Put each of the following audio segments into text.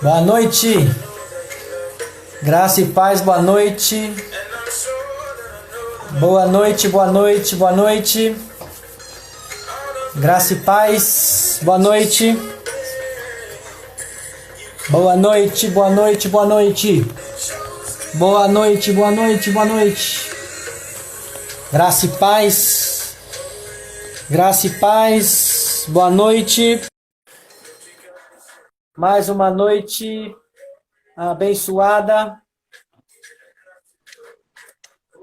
Boa noite, graça e paz, boa noite. Boa noite, boa noite, boa noite. Graça e paz, boa noite. Boa noite, boa noite, boa noite. Boa noite, boa noite, boa noite. Graça e paz. Graça e paz, boa noite. Mais uma noite abençoada.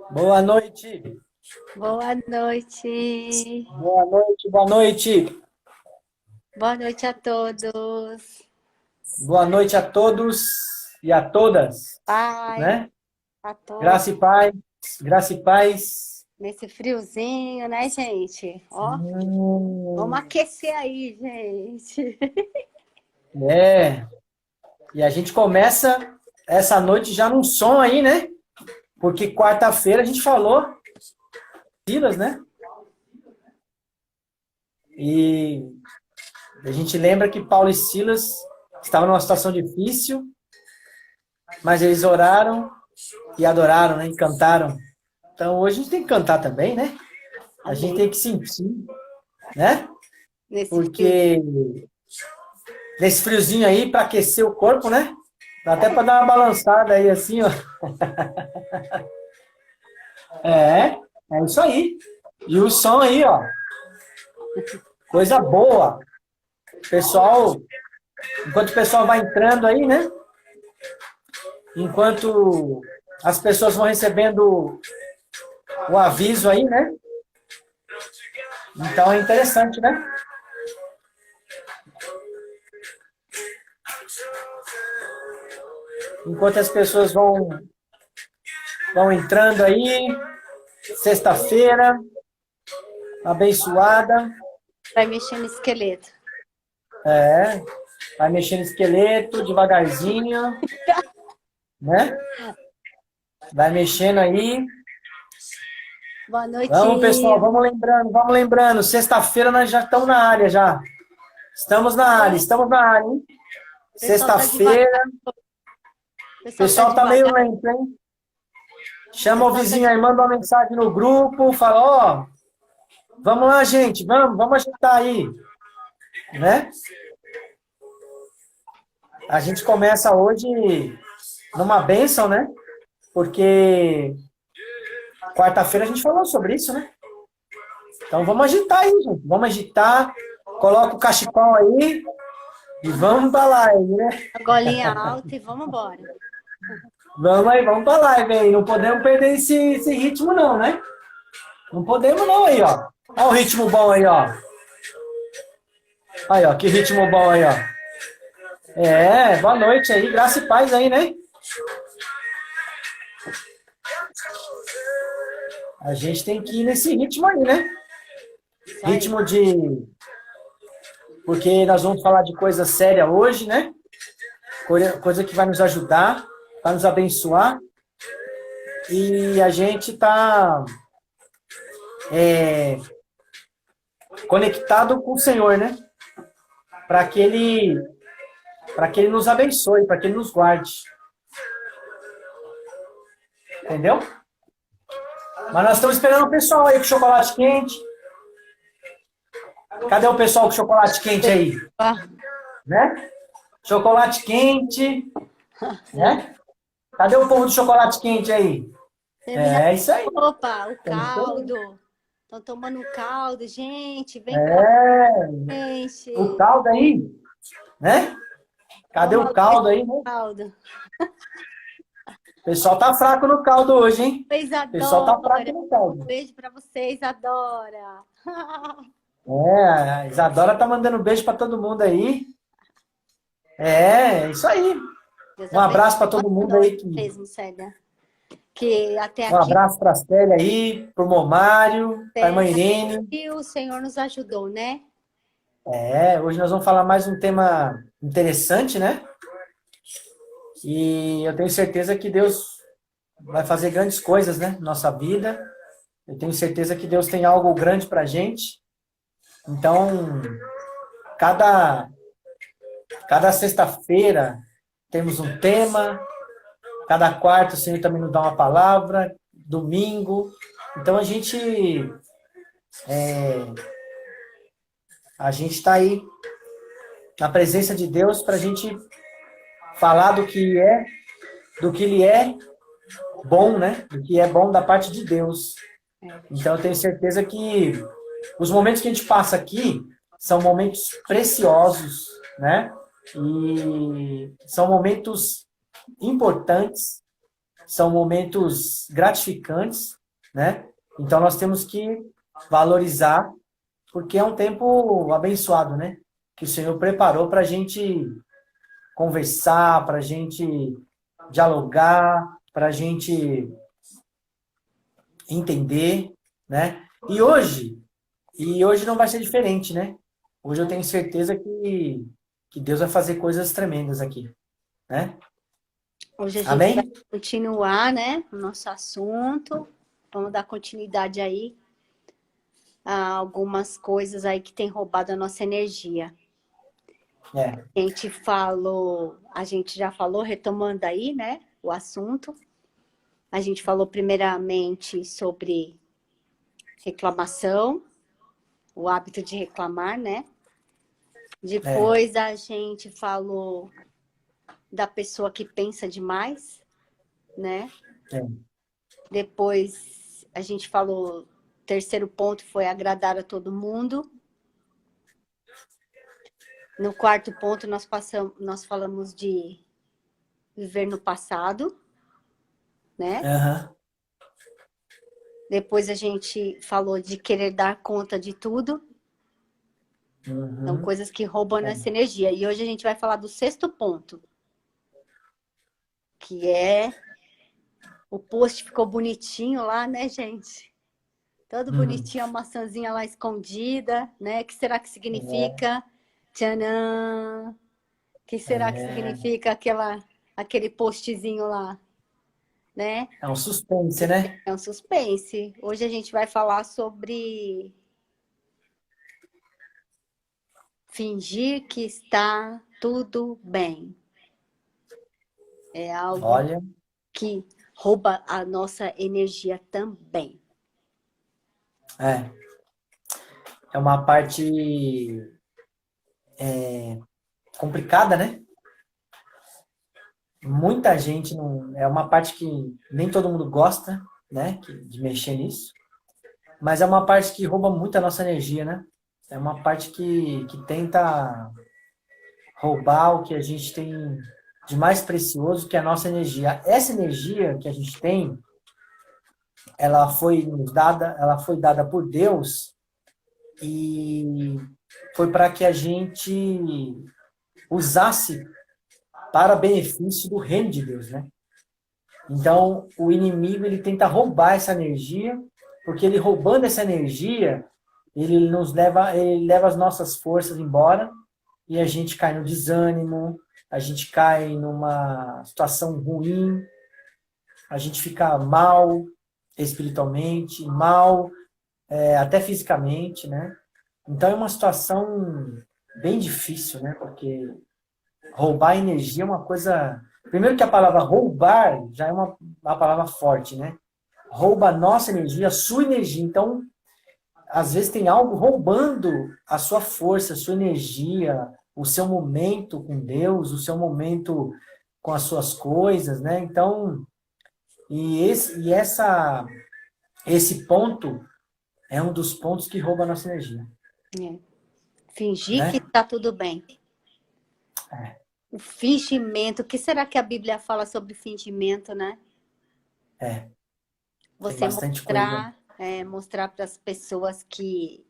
Boa noite. Boa noite. Boa noite, boa noite. Boa noite a todos. Boa noite a todos e a todas. Pai, né? a todos. Graça e paz, graça e paz. Nesse friozinho, né, gente? Ó, vamos aquecer aí, gente. É. E a gente começa essa noite já num som aí, né? Porque quarta-feira a gente falou Silas, né? E a gente lembra que Paulo e Silas estavam numa situação difícil, mas eles oraram e adoraram, né? E cantaram. Então hoje a gente tem que cantar também, né? A gente tem que sentir, né? Porque nesse friozinho aí, para aquecer o corpo, né? Dá até para dar uma balançada aí assim, ó. É isso aí. E o som aí, ó. Coisa boa. Pessoal, enquanto o pessoal vai entrando aí, né? Enquanto as pessoas vão recebendo o aviso aí, né? Então é interessante, né? Enquanto as pessoas vão entrando aí, sexta-feira, abençoada. Vai mexer no esqueleto. Vai mexendo no esqueleto, devagarzinho, né? Vai mexendo aí. Boa noite. Vamos, pessoal, vamos lembrando. Sexta-feira nós já estamos na área, já. Estamos na área, hein? Sexta-feira. O pessoal tá meio lento, hein? Chama o vizinho aí, manda uma mensagem no grupo, fala, ó, vamos lá, gente, vamos agitar aí, né? A gente começa hoje numa bênção, né? Porque quarta-feira a gente falou sobre isso, né? Então vamos agitar aí, gente. Vamos agitar, coloca o cachecol aí e vamos pra live, né? A golinha alta e vamos embora. Vamos aí, vamos pra live aí. Não podemos perder esse ritmo não, né? Não podemos não aí, ó. Olha o ritmo bom aí, ó. Aí, ó, que ritmo bom aí, ó. Boa noite aí, graça e paz aí, né? A gente tem que ir nesse ritmo aí, né? Ritmo de... Porque nós vamos falar de coisa séria hoje, né? Coisa que vai nos ajudar, vai nos abençoar. E a gente tá conectado com o Senhor, né? Para que Ele nos abençoe, para que Ele nos guarde. Entendeu? Mas nós estamos esperando o pessoal aí com chocolate quente. Cadê o pessoal com chocolate quente aí? Né? Chocolate quente. Né? Cadê o povo do chocolate quente aí? É isso aí. Opa, o caldo. Estão tomando um caldo, gente. Vem gente. O caldo aí, né? Cadê o caldo aí, né? Caldo. O pessoal tá fraco no caldo hoje, hein? O pessoal tá fraco no caldo. Um beijo pra vocês, Adora. A Isadora tá mandando beijo pra todo mundo aí. Isso aí. Um abraço pra todo mundo aí. Mesmo, Célia. Que até aqui... Um abraço pra Célia aí, pro Momário, pra irmã Irene. E o Senhor nos ajudou, né? Hoje nós vamos falar mais um tema interessante, né? E eu tenho certeza que Deus vai fazer grandes coisas, né, na nossa vida. Eu tenho certeza que Deus tem algo grande pra gente. Então, cada, cada sexta-feira temos um tema, cada quarta o Senhor também nos dá uma palavra, domingo. Então, a gente está aí na presença de Deus para a gente falar do que Ele é bom, né? Do que é bom da parte de Deus. Então, eu tenho certeza que os momentos que a gente passa aqui são momentos preciosos, né? E são momentos importantes, são momentos gratificantes, né? Então, nós temos que valorizar, porque é um tempo abençoado, né? Que o Senhor preparou para a gente conversar, para a gente dialogar, para a gente entender, né? E hoje não vai ser diferente, né? Hoje eu tenho certeza que Deus vai fazer coisas tremendas aqui, né? Hoje a gente vai Amém? continuar, né, o nosso assunto. Vamos dar continuidade aí a algumas coisas aí que tem roubado a nossa energia. É, A gente já falou, retomando aí, né, o assunto. A gente falou primeiramente sobre reclamação, o hábito de reclamar, né? é, Depois a gente falou da pessoa que pensa demais, né? é. Depois a gente falou, terceiro ponto foi agradar a todo mundo. No quarto ponto nós falamos de viver no passado, né? Aham. Depois a gente falou de querer dar conta de tudo. São Uhum. coisas que roubam É. essa energia. E hoje a gente vai falar do sexto ponto, que é o post ficou bonitinho lá, né, gente? Todo Uhum. bonitinho, a maçãzinha lá escondida, né? O que será que É, significa? Tchanã! O que será que é, significa aquele postzinho lá, né? é um suspense, né? É um suspense. Hoje a gente vai falar sobre fingir que está tudo bem. É algo Olha, que rouba a nossa energia também. é, é uma parte complicada, né? Muita gente não. É uma parte que nem todo mundo gosta, né? De mexer nisso. Mas é uma parte que rouba muito a nossa energia, né? É uma parte que tenta roubar o que a gente tem de mais precioso, que é a nossa energia. Essa energia que a gente tem, ela foi dada por Deus e foi para que a gente usasse para benefício do reino de Deus, né? Então, o inimigo ele tenta roubar essa energia, porque ele roubando essa energia, ele leva as nossas forças embora e a gente cai no desânimo, a gente cai numa situação ruim, a gente fica mal espiritualmente, mal até fisicamente, né? Então é uma situação bem difícil, né? Porque roubar energia é uma coisa. Primeiro que a palavra roubar já é uma palavra forte, né? Rouba a nossa energia, a sua energia. Então, às vezes tem algo roubando a sua força, a sua energia, o seu momento com Deus, o seu momento com as suas coisas, né? Então, esse ponto é um dos pontos que rouba a nossa energia, É. Fingir que né? está tudo bem. O fingimento. O que será que a Bíblia fala sobre fingimento, né? É, tem Você bastante coisa. mostrar para as pessoas que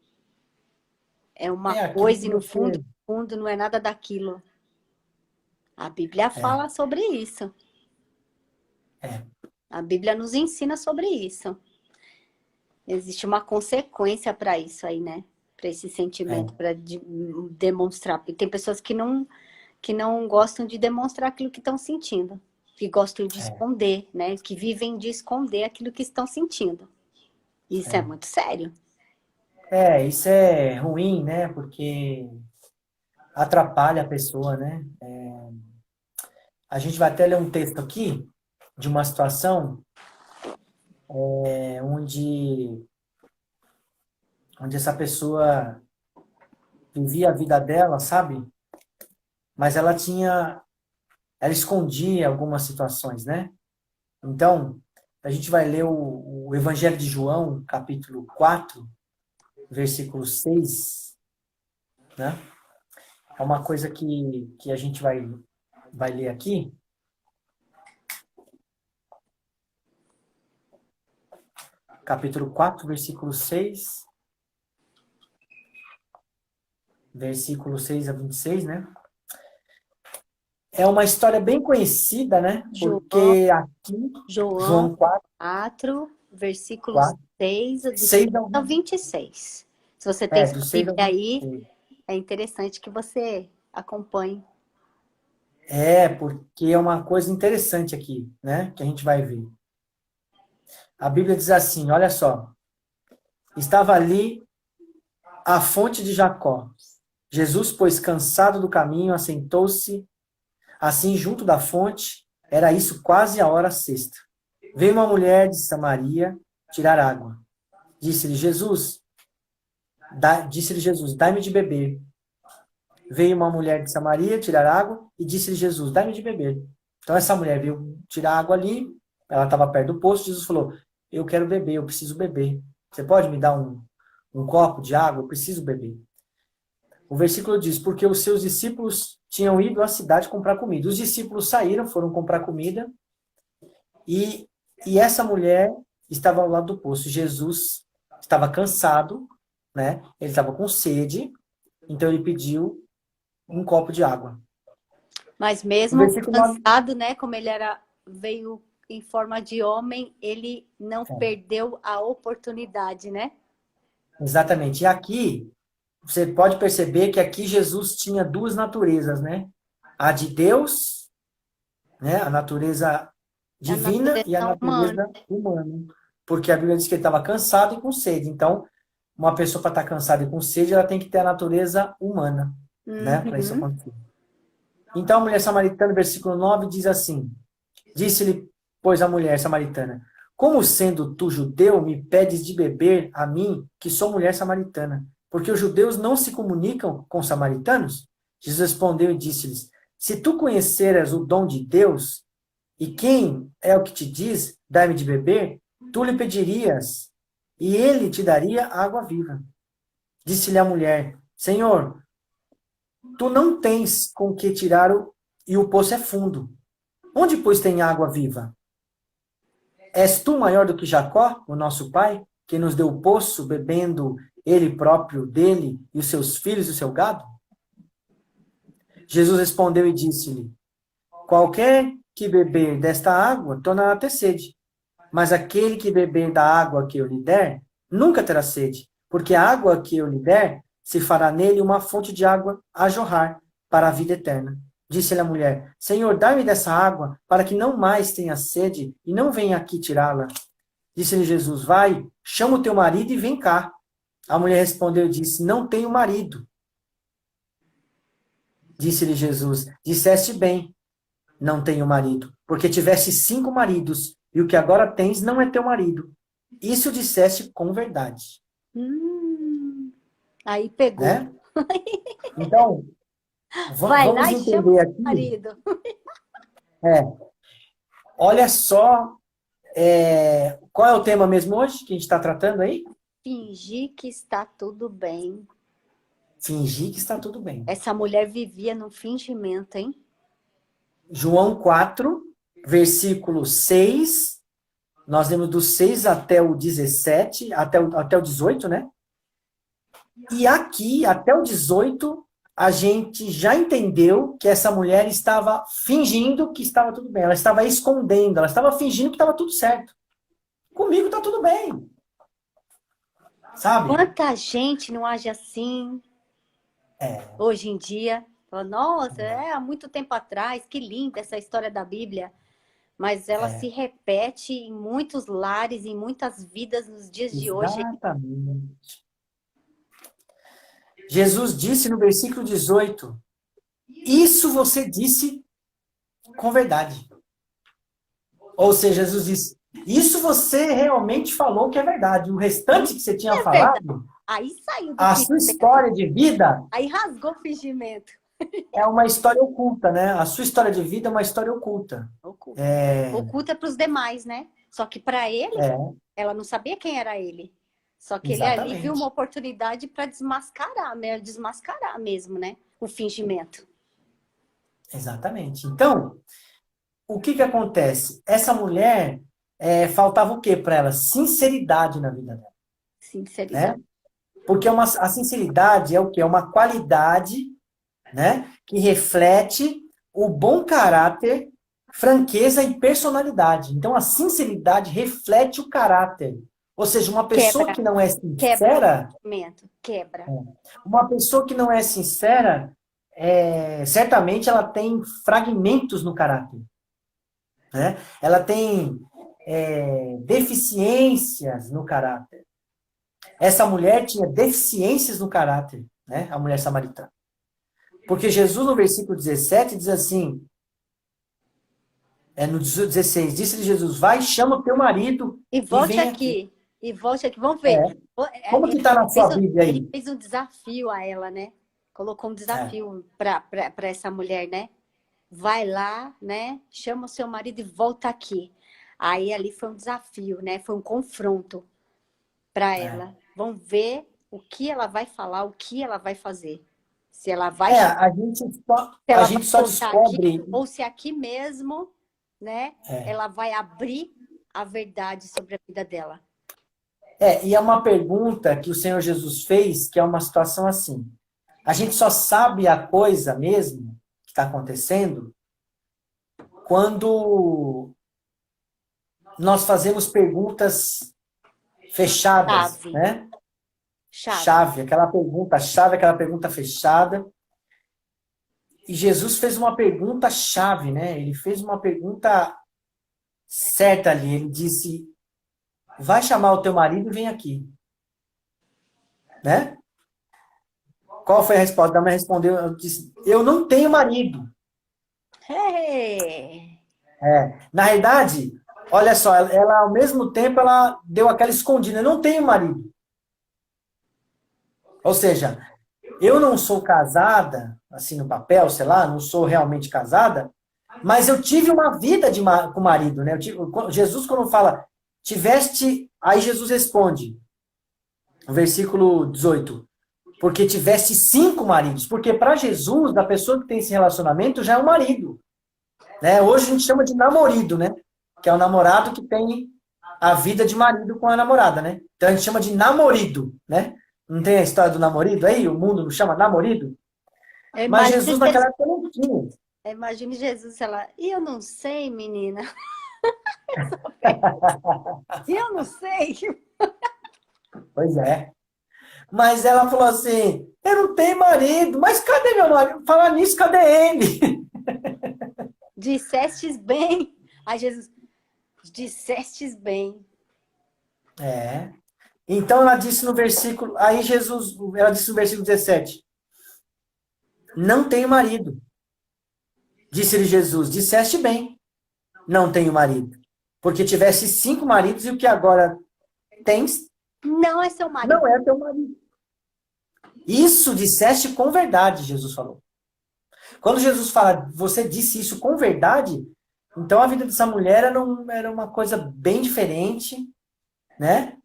é uma É aquilo coisa que e no fundo, você. no fundo não é nada daquilo. A Bíblia É, fala sobre isso. é, A Bíblia nos ensina sobre isso. Existe uma consequência para isso aí, né? para esse sentimento, para demonstrar. Porque tem pessoas que não gostam de demonstrar aquilo que estão sentindo, que gostam de esconder, né? Que vivem de esconder aquilo que estão sentindo. Isso é muito sério. Isso é ruim, né? Porque atrapalha a pessoa, né? A gente vai até ler um texto aqui de uma situação onde essa pessoa vivia a vida dela, sabe? Mas ela escondia algumas situações, né? Então, a gente vai ler o Evangelho de João, capítulo 4, versículo 6, né? É uma coisa que a gente vai ler aqui. Capítulo 4, versículo 6. Versículo 6 a 26, né? É uma história bem conhecida, né? Porque aqui, João 4, 4, versículos 6 do 6 a 26. Se você tem sua do 6 Bíblia ao aí, 26. é interessante que você acompanhe. Porque é uma coisa interessante aqui, né? Que a gente vai ver. A Bíblia diz assim, olha só. Estava ali a fonte de Jacó. Jesus, pois cansado do caminho, assentou-se assim junto da fonte. Era isso quase a hora sexta. Veio uma mulher de Samaria tirar água. Disse-lhe Jesus, dai-me de beber. Veio uma mulher de Samaria tirar água e disse-lhe Jesus, dai-me de beber. Então essa mulher veio tirar água ali, ela estava perto do poço, Jesus falou, eu quero beber, eu preciso beber. Você pode me dar um copo de água? Eu preciso beber. O versículo diz, porque os seus discípulos tinham ido à cidade comprar comida. Os discípulos saíram, foram comprar comida, e essa mulher estava ao lado do poço. Jesus estava cansado, né? Ele estava com sede, então ele pediu um copo de água. Mas mesmo cansado, né? Como ele veio em forma de homem, ele não perdeu a oportunidade, né? Exatamente. E aqui, você pode perceber que aqui Jesus tinha duas naturezas, né? A de Deus, né? A natureza divina e a natureza humana. Porque a Bíblia diz que ele estava cansado e com sede. Então, uma pessoa para estar cansada e com sede, ela tem que ter a natureza humana, né? Para isso acontecer. Então, a mulher samaritana, versículo 9, diz assim, disse-lhe, pois, a mulher samaritana, como sendo tu judeu, me pedes de beber a mim, que sou mulher samaritana? Porque os judeus não se comunicam com os samaritanos? Jesus respondeu e disse-lhes, se tu conheceras o dom de Deus, e quem é o que te diz, dai-me de beber, tu lhe pedirias, e ele te daria água viva. Disse-lhe a mulher, Senhor, tu não tens com que tirar e o poço é fundo. Onde, pois, tem água viva? És tu maior do que Jacó, o nosso pai, que nos deu o poço, bebendo ele próprio dele, e os seus filhos e o seu gado? Jesus respondeu e disse-lhe, qualquer que beber desta água tornará a ter sede, mas aquele que beber da água que eu lhe der, nunca terá sede, porque a água que eu lhe der se fará nele uma fonte de água a jorrar para a vida eterna. Disse-lhe a mulher, Senhor, dá-me dessa água, para que não mais tenha sede, e não venha aqui tirá-la. Disse-lhe Jesus, vai, chama o teu marido e vem cá. A mulher respondeu e disse, não tenho marido. Disse-lhe Jesus, disseste bem, não tenho marido, porque tiveste 5 maridos, e o que agora tens não é teu marido. Isso disseste com verdade. Aí pegou. Né? Então, vai vamos lá e entender chama aqui. O marido. Olha só, qual é o tema mesmo hoje que a gente está tratando aí? Fingir que está tudo bem. Fingir que está tudo bem. Essa mulher vivia no fingimento, hein? João 4, versículo 6. Nós lemos do 6 até o 17, até o 18, né? E aqui, até o 18, a gente já entendeu que essa mulher estava fingindo que estava tudo bem. Ela estava escondendo, ela estava fingindo que estava tudo certo. Comigo está tudo bem. sabe? Quanta gente não age assim É, hoje em dia? Fala, nossa, há muito tempo atrás, que linda essa história da Bíblia. Mas ela se é, repete em muitos lares, em muitas vidas nos dias de hoje. exatamente. Jesus disse no versículo 18, isso você disse com verdade. Ou seja, Jesus disse, isso você realmente falou que é verdade. O restante que você tinha É verdade. falado, Aí saiu do a sua fingimento. história de vida Aí rasgou o fingimento. é uma história oculta, né? A sua história de vida é uma história oculta. Oculta. É, Oculta para os demais, né? Só que para ele, é, ela não sabia quem era ele. Só que ele ali viu uma exatamente. oportunidade para desmascarar, né? Desmascarar mesmo, né? O fingimento. Exatamente. Então, o que que acontece? Essa mulher, faltava o quê para ela? Sinceridade na vida dela, né? Sinceridade. Porque a sinceridade é o quê? É uma qualidade, né? Que reflete o bom caráter, franqueza e personalidade. Então, a sinceridade reflete o caráter. Ou seja, uma pessoa Quebra, que não é quebra o sincera, fingimento. Quebra. uma pessoa que não é sincera, certamente ela tem fragmentos no caráter, né? Ela tem deficiências no caráter. Essa mulher tinha deficiências no caráter, né? A mulher samaritana. Porque Jesus, no versículo 17, diz assim, no 16, disse-lhe Jesus, vai, chama o teu marido E e volte vem aqui. aqui. E volte aqui. Vamos ver. É. Como que está na sua Bíblia Ele aí? fez um desafio a ela, né? Colocou um É, desafio para essa mulher, né? Vai lá, né? Chama o seu marido e volta aqui. Aí ali foi um desafio, né? Foi um confronto para é. ela. Vamos ver o que ela vai falar, o que ela vai fazer. Se ela vai chamar, A gente só, se a ela vai gente só voltar aqui, descobre. ou se aqui mesmo, né? É, Ela vai abrir a verdade sobre a vida dela. e é uma pergunta que o Senhor Jesus fez, que é uma situação assim. A gente só sabe a coisa mesmo que está acontecendo quando nós fazemos perguntas fechadas, Chave, né? chave. Chave, aquela pergunta fechada. E Jesus fez uma pergunta chave, né? Ele fez uma pergunta certa ali. Ele disse: vai chamar o teu marido e vem aqui, né? Qual foi a resposta? A mãe respondeu: eu disse, eu não tenho marido. É. Na realidade, olha só, ela ao mesmo tempo ela deu aquela escondida: eu não tenho marido. Ou seja, eu não sou casada, assim no papel, sei lá, não sou realmente casada, mas eu tive uma vida com o marido, né? Jesus, quando fala, tiveste. Aí Jesus responde, no versículo 18, porque tiveste 5 maridos. Porque para Jesus, da pessoa que tem esse relacionamento, já é um marido. Né? Hoje a gente chama de namorido, né? Que é o namorado que tem a vida de marido com a namorada, né? Então a gente chama de namorido, né? Não tem a história do namorido aí? O mundo não chama namorido? Mas Jesus naquela época não tinha. Imagine Jesus, ela, e eu não sei, menina. E eu não sei. Pois é. Mas ela falou assim: eu não tenho marido, mas cadê meu marido? Falar nisso, cadê ele? Dissestes bem. Aí Jesus, dissestes bem. É. Então ela disse no versículo, aí Jesus, ela disse no versículo 17: não tenho marido. Disse-lhe Jesus: disseste bem, não tenho marido. Porque tivesse 5 maridos e o que agora tens Não é seu marido. não é teu marido. Isso disseste com verdade, Jesus falou. Quando Jesus fala, você disse isso com verdade, então a vida dessa mulher era uma coisa bem diferente, né?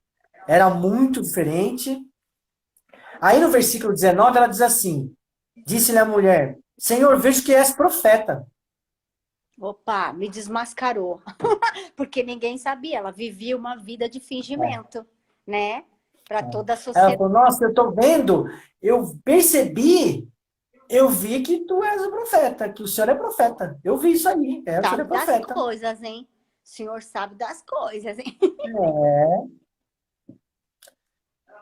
Era muito diferente. Aí no versículo 19 ela diz assim: disse-lhe a mulher, Senhor, vejo que és profeta. Opa, me desmascarou. Porque ninguém sabia. Ela vivia uma vida de fingimento, né? Para toda a Ela sociedade. falou, nossa, eu estou vendo, eu percebi, eu vi que tu és o profeta, que o senhor é profeta. Eu vi isso aí, o senhor é Sabe das profeta. coisas, hein? O senhor sabe das coisas, hein?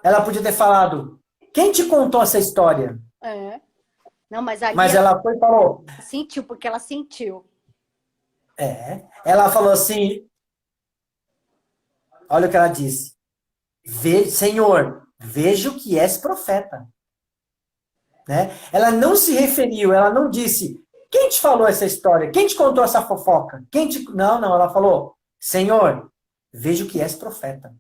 Ela podia ter falado, quem te contou essa história? É. Não, mas ali Mas ela foi e falou, sentiu, porque ela sentiu. ela falou assim, olha o que ela disse. Senhor, vejo que és profeta. Né? Ela não se referiu, ela não disse, quem te falou essa história? Quem te contou essa fofoca? Não, ela falou, Senhor, vejo que és profeta.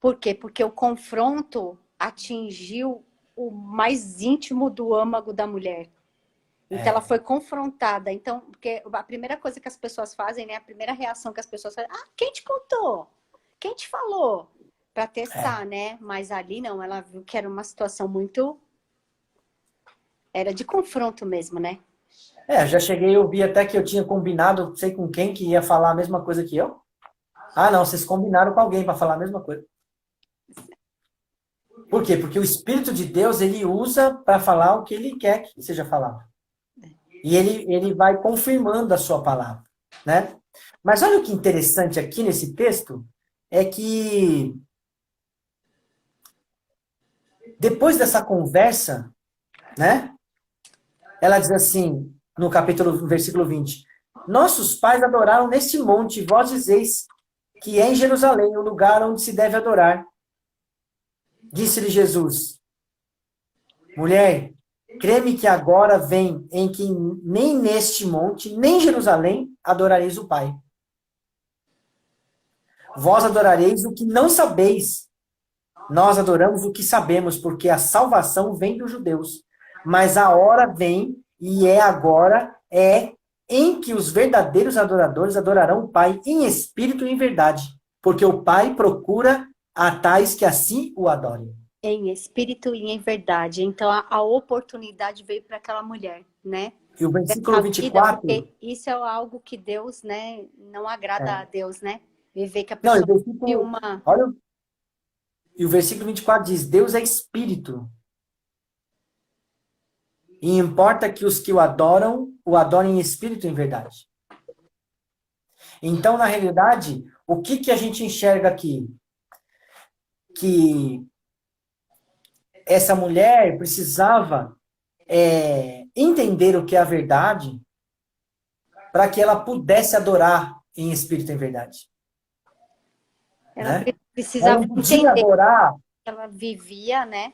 Por quê? Porque o confronto atingiu o mais íntimo do âmago da mulher. Então ela foi confrontada. Então, porque a primeira coisa que as pessoas fazem, né? A primeira reação que as pessoas fazem, quem te contou? Quem te falou? Para testar, né? Mas ali não, ela viu que era uma situação muito... Era de confronto mesmo, né? Já cheguei a ouvir até que eu tinha combinado, não sei com quem, que ia falar a mesma coisa que eu. Ah, não, vocês combinaram com alguém para falar a mesma coisa. Por quê? Porque o Espírito de Deus, ele usa para falar o que ele quer que seja falado. E ele vai confirmando a sua palavra, né? Mas olha o que interessante aqui nesse texto, é que depois dessa conversa, né? Ela diz assim, no versículo 20, nossos pais adoraram neste monte, vós dizeis que é em Jerusalém o lugar onde se deve adorar. Disse-lhe Jesus, mulher, crê-me que agora vem em que nem neste monte, nem em Jerusalém adorareis o Pai. Vós adorareis o que não sabeis. Nós adoramos o que sabemos, porque a salvação vem dos judeus. Mas a hora vem, e é agora, em que os verdadeiros adoradores adorarão o Pai em espírito e em verdade. Porque o Pai procura a tais que assim o adorem. Em espírito e em verdade. Então a oportunidade veio para aquela mulher, né? E o versículo 24... Porque isso é algo que Deus, né? Não agrada a Deus, né? Viver que a Não, pessoa olha, e o versículo 24 diz, Deus é espírito. E importa que os que o adorem em espírito e em verdade. Então, na realidade, o que a gente enxerga aqui? Que essa mulher precisava entender o que é a verdade para que ela pudesse adorar em espírito e em verdade. Ela Né? Ela precisava não podia entender adorar. que ela vivia, né?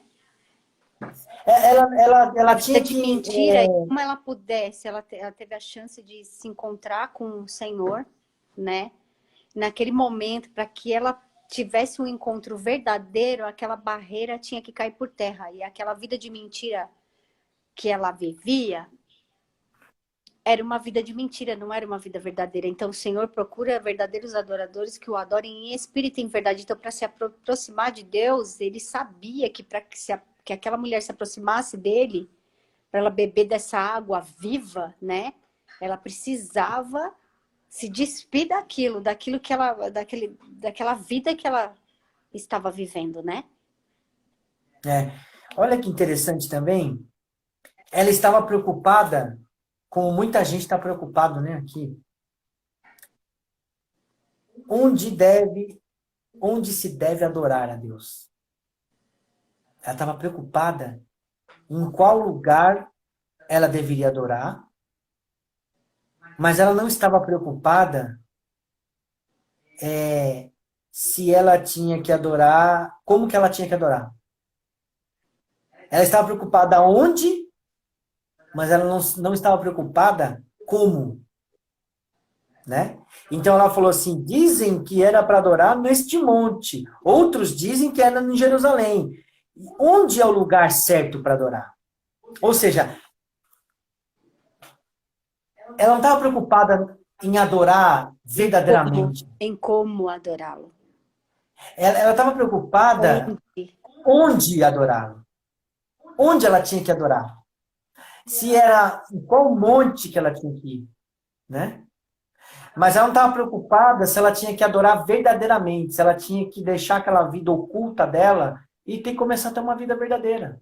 Ela A vida tinha de que... mentira, e como ela pudesse, ela teve a chance de se encontrar com o Senhor, né? Naquele momento, para que ela tivesse um encontro verdadeiro, aquela barreira tinha que cair por terra. E aquela vida de mentira que ela vivia era uma vida de mentira, não era uma vida verdadeira. Então, o Senhor procura verdadeiros adoradores que o adorem em espírito e em verdade. Então, para se aproximar de Deus, ele sabia que para que aquela mulher se aproximasse dele, para ela beber dessa água viva, né? Ela precisava se despir daquilo que ela, daquela vida que ela estava vivendo, né? Olha que interessante também. Ela estava preocupada, como muita gente está preocupado, né, aqui. Onde se deve adorar a Deus? Ela estava preocupada em qual lugar ela deveria adorar, mas ela não estava preocupada se ela tinha que adorar, como que ela tinha que adorar. Ela estava preocupada onde, mas ela não estava preocupada como, né? Então ela falou assim, dizem que era para adorar neste monte, outros dizem que era em Jerusalém. Onde é o lugar certo para adorar? Ou seja, ela não estava preocupada em adorar verdadeiramente. Em como adorá-lo. Ela estava preocupada onde adorá-lo. Onde ela tinha que adorar. Se era em qual monte que ela tinha que ir. Né? Mas ela não estava preocupada se ela tinha que adorar verdadeiramente, se ela tinha que deixar aquela vida oculta dela e ter que começar a ter uma vida verdadeira.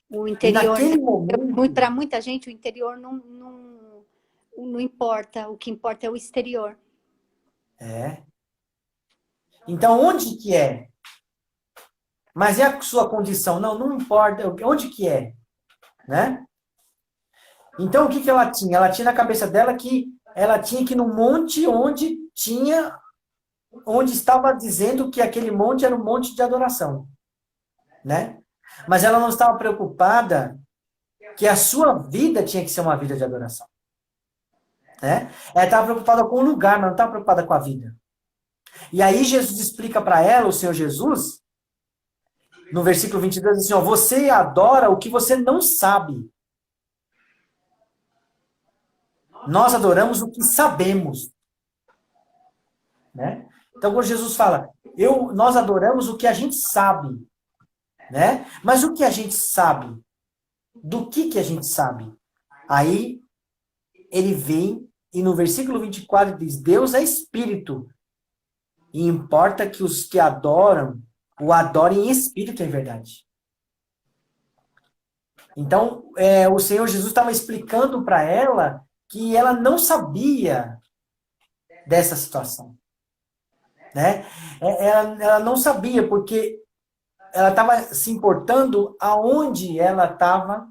O interior, e naquele momento, para muita gente, o interior não importa. O que importa é o exterior. Então, onde que é? Mas é a sua condição? Não, não importa. Onde que é? Né? Então, o que que ela tinha? Ela tinha na cabeça dela que ela tinha que ir no monte onde estava dizendo que aquele monte era um monte de adoração, né? Mas ela não estava preocupada que a sua vida tinha que ser uma vida de adoração, né? Ela estava preocupada com o lugar, mas não estava preocupada com a vida. E aí Jesus explica para ela, o Senhor Jesus, no versículo 22, assim, ó, você adora o que você não sabe. Nós adoramos o que sabemos, né? Então, quando Jesus fala, nós adoramos o que a gente sabe, né? Mas o que a gente sabe? Do que a gente sabe? Aí, ele vem e no versículo 24 diz, Deus é espírito. E importa que os que adoram, o adorem em espírito e em verdade. Então, o Senhor Jesus estava explicando para ela que ela não sabia dessa situação, né? Ela não sabia, porque ela estava se importando aonde ela estava,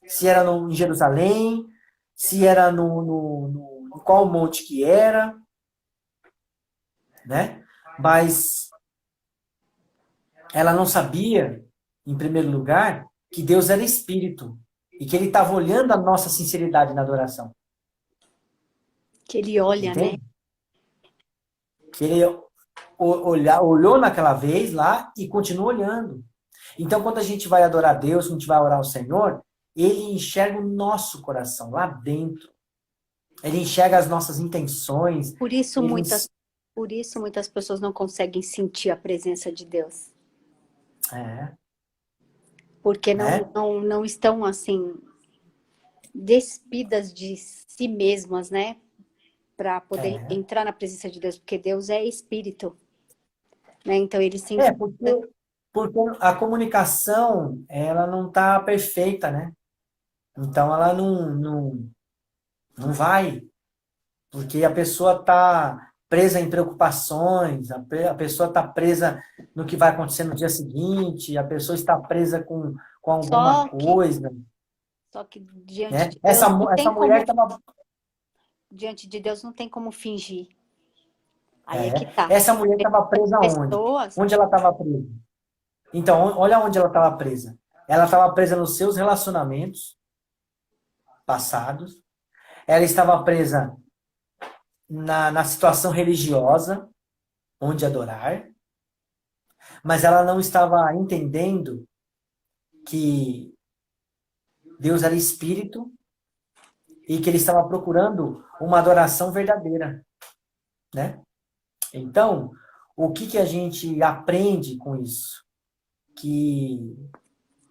se era em Jerusalém, se era no qual monte que era, né? Mas ela não sabia, em primeiro lugar, que Deus era espírito e que ele estava olhando a nossa sinceridade na adoração. Que ele olha, né? Entende? Que ele olhou naquela vez lá e continua olhando. Então, quando a gente vai adorar a Deus, quando a gente vai orar ao Senhor, ele enxerga o nosso coração lá dentro. Ele enxerga as nossas intenções. Por isso muitas pessoas não conseguem sentir a presença de Deus. Porque Né? não estão, assim, despidas de si mesmas, né? Para poder entrar na presença de Deus. Porque Deus é espírito. Né? Então, ele se Porque a comunicação, ela não está perfeita, né? Então, ela não vai. Porque a pessoa está presa em preocupações, a pessoa está presa no que vai acontecer no dia seguinte, a pessoa está presa com alguma coisa. Só que diante Né? de Deus Essa não tem mulher como... estava... Diante de Deus não tem como fingir. Aí é que tá. Essa mulher estava presa onde? Pessoas... Onde ela estava presa? Então, olha onde ela estava presa. Ela estava presa nos seus relacionamentos passados. Ela estava presa na situação religiosa, onde adorar. Mas ela não estava entendendo que Deus era espírito e que ele estava procurando uma adoração verdadeira, né? Então, o que a gente aprende com isso? Que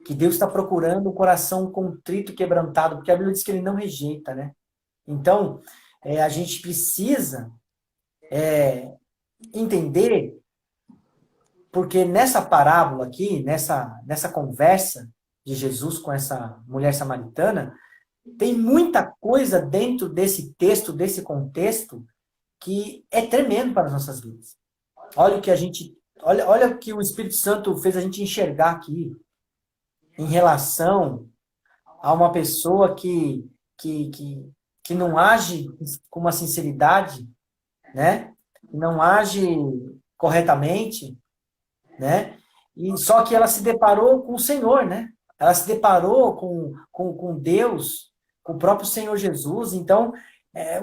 Deus está procurando um coração contrito e quebrantado, porque a Bíblia diz que ele não rejeita, né? Então, a gente precisa entender, porque nessa parábola aqui, nessa conversa de Jesus com essa mulher samaritana, tem muita coisa dentro desse texto, desse contexto, que é tremendo para as nossas vidas. Olha o que olha o que o Espírito Santo fez a gente enxergar aqui em relação a uma pessoa que não age com uma sinceridade, né? Não age corretamente, né? E só que ela se deparou com o Senhor, né? Ela se deparou com Deus, com o próprio Senhor Jesus. Então,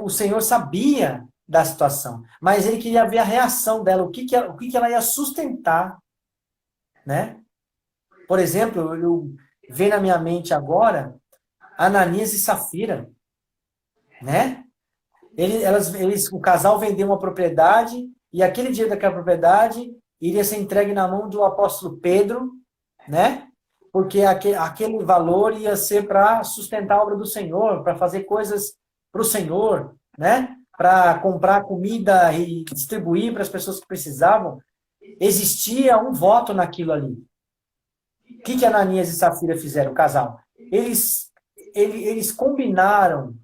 o Senhor sabia da situação, mas ele queria ver a reação dela, o que ela ia sustentar, né? Por exemplo, vem na minha mente agora Ananias e Safira, né? O casal vendeu uma propriedade e aquele dia daquela propriedade iria ser entregue na mão do apóstolo Pedro, né? Porque aquele valor ia ser para sustentar a obra do Senhor, para fazer coisas para o Senhor, né? Para comprar comida e distribuir para as pessoas que precisavam. Existia um voto naquilo ali. O que Ananias e Safira fizeram, o casal? Eles combinaram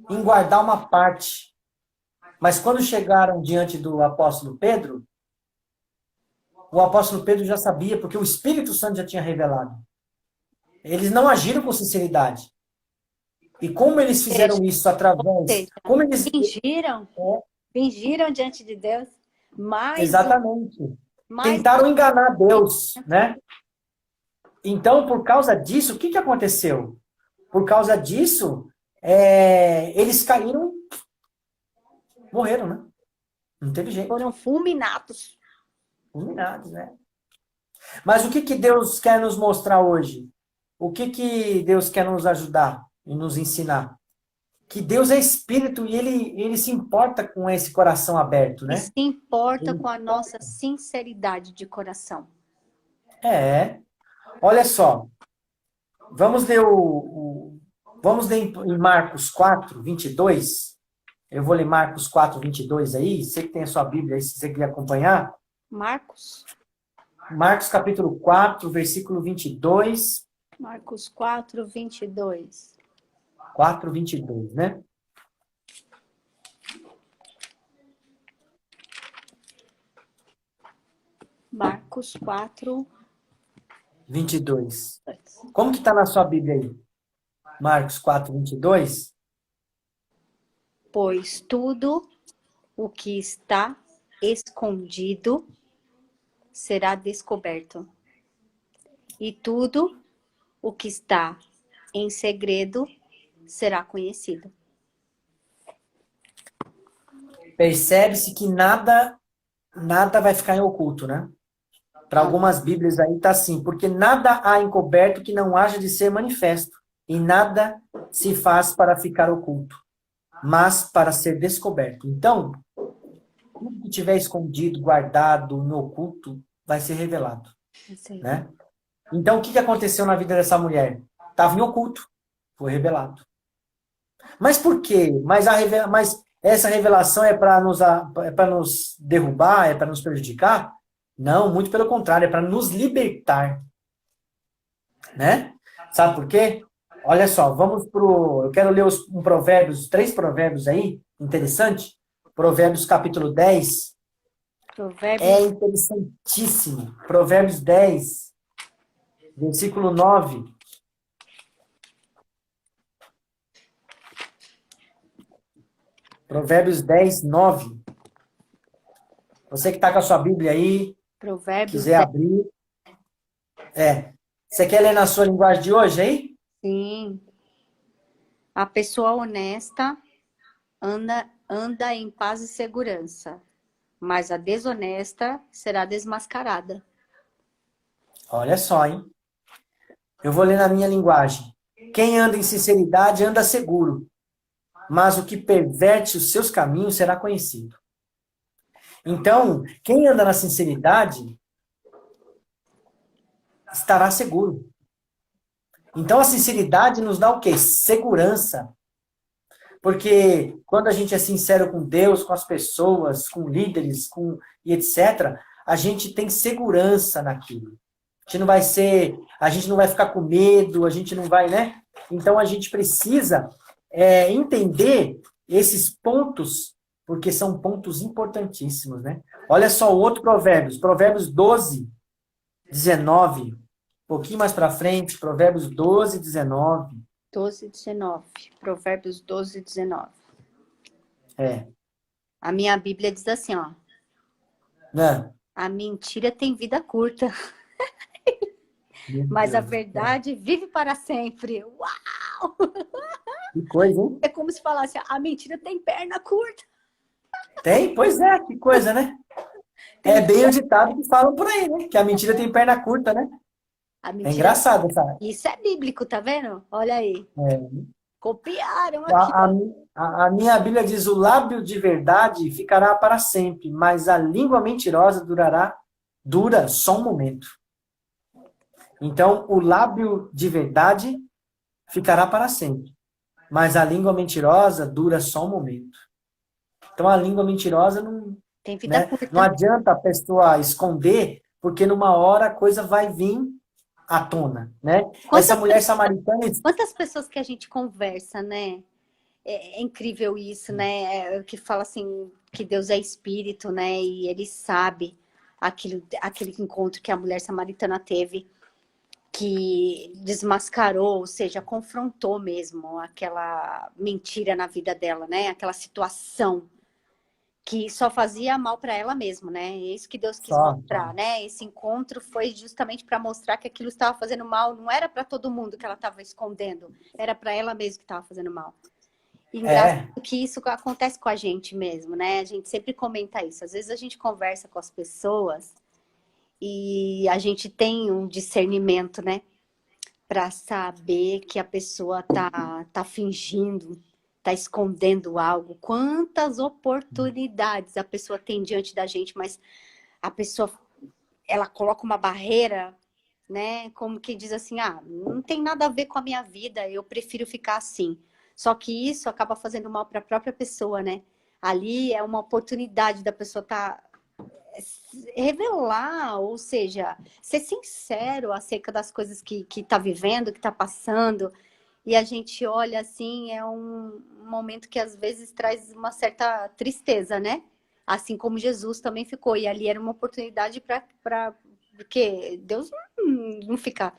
em guardar uma parte. Mas quando chegaram diante do apóstolo Pedro, O apóstolo Pedro já sabia, porque o Espírito Santo já tinha revelado. Eles não agiram com sinceridade. E como eles fizeram isso através... Seja, Como eles... fingiram, É, fingiram diante de Deus exatamente. mais Tentaram enganar Deus, né? Então, por causa disso, o que aconteceu? Por causa disso, eles caíram, morreram, né? Não teve jeito. foram fulminados. Fulminados, né? Mas o que Deus quer nos mostrar hoje? O que Deus quer nos ajudar e nos ensinar? Que Deus é espírito e ele se importa com esse coração aberto, E né? se importa Ele- com a nossa sinceridade de coração. É. Olha só. Vamos ler vamos ler em Marcos 4, 22. Eu vou ler Marcos 4, 22 aí. Você que tem a sua Bíblia aí, se você quiser acompanhar. Marcos? Marcos capítulo 4, versículo 22. Marcos 4, 22. 4, 22, né? Marcos 4, 22. 2. Como que está na sua Bíblia aí? Marcos 4, 22. Pois tudo o que está escondido será descoberto. E tudo o que está em segredo será conhecido. Percebe-se que nada vai ficar em oculto, né? Para algumas Bíblias aí está assim, porque nada há encoberto que não haja de ser manifesto, e nada se faz para ficar oculto, mas para ser descoberto. Então, tudo que tiver escondido, guardado, no oculto, vai ser revelado, né? Então, o que aconteceu na vida dessa mulher? Estava em oculto, foi revelado. Mas por quê? Mas essa revelação é para nos derrubar, é para nos prejudicar? Não, muito pelo contrário, é para nos libertar, né? Sabe por quê? Olha só, eu quero ler um provérbios, 3 provérbios aí, interessante. Provérbios capítulo 10. Provérbios. É interessantíssimo. Provérbios 10, versículo 9. Provérbios 10, 9. Você que está com a sua Bíblia aí, Provérbios quiser 10. abrir. Você quer ler na sua linguagem de hoje aí? Sim. A pessoa honesta anda em paz e segurança, mas a desonesta será desmascarada. Olha só, hein? Eu vou ler na minha linguagem. Quem anda em sinceridade anda seguro, mas o que perverte os seus caminhos será conhecido. Então, quem anda na sinceridade estará seguro. Então, a sinceridade nos dá o quê? Segurança. Porque quando a gente é sincero com Deus, com as pessoas, com líderes, e etc., a gente tem segurança naquilo. A gente não vai ficar com medo, a gente não vai, né? Então a gente precisa entender esses pontos, porque são pontos importantíssimos, né? Olha só o outro Provérbios 12, 19. Um pouquinho mais para frente, Provérbios 12, 19. 12, 19. Provérbios 12, 19. É. A minha Bíblia diz assim, ó. Né? A mentira tem vida curta, mas a verdade vive para sempre. Uau! Que coisa, hein? É como se falasse, a mentira tem perna curta. Tem? Pois é, que coisa, né? É bem o ditado que falam por aí, né? Que a mentira tem perna curta, né? A É mentira... engraçado, essa. Isso é bíblico, tá vendo? Olha aí. É. Copiaram aqui. A minha Bíblia diz: o lábio de verdade ficará para sempre, mas a língua mentirosa dura só um momento. Então, o lábio de verdade ficará para sempre, mas a língua mentirosa dura só um momento. Então, a língua mentirosa não, Tem vida né? curta. Não adianta a pessoa esconder, porque numa hora a coisa vai vir à tona, né? Essa mulher samaritana... Quantas pessoas que a gente conversa, né? É incrível isso, né? Que fala assim, que Deus é espírito, né? E ele sabe aquele encontro que a mulher samaritana teve, que desmascarou, ou seja, confrontou mesmo aquela mentira na vida dela, né? Aquela situação que só fazia mal para ela mesma, né? É isso que Deus quis Só. mostrar, né? Esse encontro foi justamente para mostrar que aquilo estava fazendo mal, não era para todo mundo que ela estava escondendo, era para ela mesma que estava fazendo mal. E engraçado É, que isso acontece com a gente mesmo, né? A gente sempre comenta isso. Às vezes a gente conversa com as pessoas e a gente tem um discernimento, né? Para saber que a pessoa tá fingindo, tá escondendo algo. Quantas oportunidades a pessoa tem diante da gente, mas a pessoa, ela coloca uma barreira, né? Como que diz assim, ah, não tem nada a ver com a minha vida, eu prefiro ficar assim. Só que isso acaba fazendo mal para a própria pessoa, né? Ali é uma oportunidade da pessoa estar revelar, ou seja, ser sincero acerca das coisas que tá vivendo, que tá passando. E a gente olha assim, é um momento que às vezes traz uma certa tristeza, né? Assim como Jesus também ficou. E ali era uma oportunidade para. Porque Deus não fica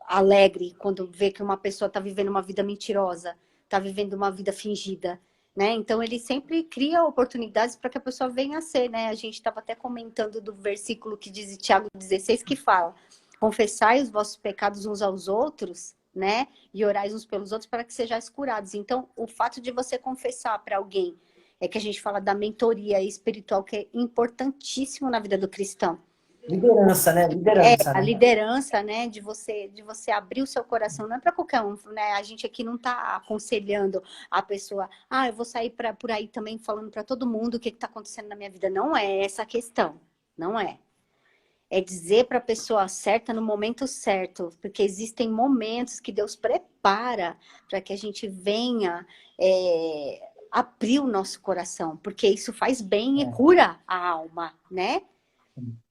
alegre quando vê que uma pessoa está vivendo uma vida mentirosa, está vivendo uma vida fingida. Né? Então ele sempre cria oportunidades para que a pessoa venha a ser, né? A gente estava até comentando do versículo que diz em Tiago 16 que fala: confessai os vossos pecados uns aos outros, né? E orais uns pelos outros para que sejais curados. Então, o fato de você confessar para alguém é que a gente fala da mentoria espiritual, que é importantíssimo na vida do cristão. liderança, né? Liderança, A né? liderança, né, de você abrir o seu coração, não é para qualquer um, né? A gente aqui não está aconselhando a pessoa, ah, eu vou sair por aí também falando para todo mundo o que está acontecendo na minha vida. Não é essa a questão, não é. É dizer para a pessoa certa no momento certo, porque existem momentos que Deus prepara para que a gente venha abrir o nosso coração, porque isso faz bem e É. cura a alma, né?